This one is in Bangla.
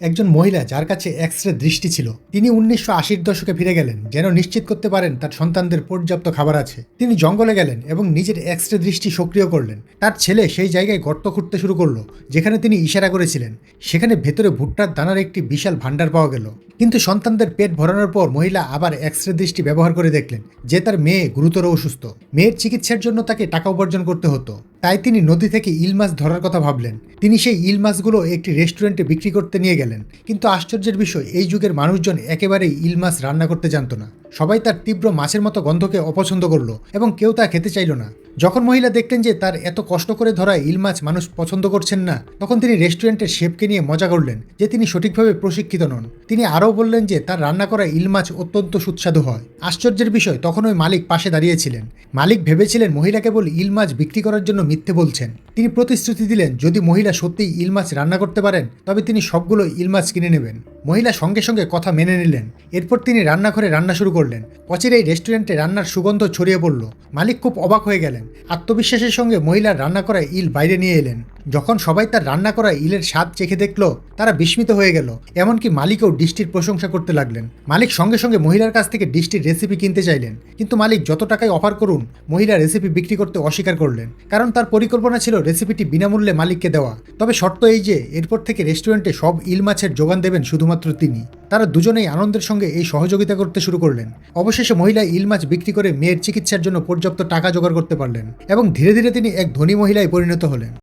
একজন মহিলা যার কাছে এক্সরে দৃষ্টি ছিল তিনি 1980-র দশকে ফিরে গেলেন যেন নিশ্চিত করতে পারেন তার সন্তানদের পর্যাপ্ত খাবার আছে। তিনি জঙ্গলে গেলেন এবং নিজের এক্সরে দৃষ্টি সক্রিয় করলেন। তার ছেলে সেই জায়গায় গর্ত খুঁড়তে শুরু করলো যেখানে তিনি ইশারা করেছিলেন। সেখানে ভেতরে ভুট্টার দানার একটি বিশাল ভাণ্ডার পাওয়া গেল। কিন্তু সন্তানদের পেট ভরানোর পর মহিলা আবার এক্সরে দৃষ্টি ব্যবহার করে দেখলেন যে তার মেয়ে গুরুতর অসুস্থ। মেয়ের চিকিৎসার জন্য তাকে টাকা উপার্জন করতে হতো, তাই তিনি নদী থেকে ইল মাছ ধরার কথা ভাবলেন। তিনি সেই ইল মাছগুলো একটি রেস্টুরেন্টে বিক্রি করতে নিয়ে গেলেন। কিন্তু আশ্চর্যের বিষয়, এই যুগের মানুষজন একেবারেই ইল মাছ রান্না করতে জানত না। সবাই তার তীব্র মাছের মতো গন্ধকে অপছন্দ করলো এবং কেউ তা খেতে চাইল না। যখন মহিলা দেখলেন যে তার এত কষ্ট করে ধরা ইল মাছ মানুষ পছন্দ করছেন না, তখন তিনি রেস্টুরেন্টের শেফকে নিয়ে মজা করলেন যে তিনি সঠিকভাবে প্রশিক্ষিত নন। তিনি আরও বললেন যে তার রান্না করা ইল মাছ অত্যন্ত সুস্বাদু হয়। আশ্চর্যের বিষয়, তখন ওই মালিক পাশে দাঁড়িয়েছিলেন। মালিক ভেবেছিলেন মহিলা কেবল ইল মাছ বিক্রি করার জন্য মিথ্যে বলছেন। তিনি প্রতিশ্রুতি দিলেন যদি মহিলা সত্যিই ইল মাছ রান্না করতে পারেন তবে তিনি সবগুলো ইল মাছ কিনে নেবেন। মহিলা সঙ্গে সঙ্গে কথা মেনে নিলেন। এরপর তিনি রান্নাঘরে রান্না শুরু করলেন। অচিরেই রেস্টুরেন্টে রান্নার সুগন্ধ ছড়িয়ে পড়ল। মালিক খুব অবাক হয়ে গেলেন। আত্মবিশ্বাসের সঙ্গে মহিলার রান্না করা ইল বাইরে নিয়ে এলেন। যখন সবাই তার রান্না করা ইলের স্বাদ চেখে দেখল, তারা বিস্মিত হয়ে গেল। এমনকি মালিকও ডিশটির প্রশংসা করতে লাগলেন। মালিক সঙ্গে সঙ্গে মহিলার কাছ থেকে ডিশটির রেসিপি কিনতে চাইলেন, কিন্তু মালিক যত টাকায় অফার করুন মহিলা রেসিপি বিক্রি করতে অস্বীকার করলেন, কারণ তার পরিকল্পনা ছিল রেসিপিটি বিনামূল্যে মালিককে দেওয়া। তবে শর্ত এই যে এরপর থেকে রেস্টুরেন্টে সব ইল মাছের যোগান দেবেন শুধুমাত্র তিনি। তারা দুজনেই আনন্দের সঙ্গে এই সহযোগিতা করতে শুরু করলেন। অবশেষে মহিলা ইল মাছ বিক্রি করে মেয়ের চিকিৎসার জন্য পর্যাপ্ত টাকা জোগাড় করতে পারলেন এবং ধীরে ধীরে তিনি এক ধনী মহিলায় পরিণত হলেন।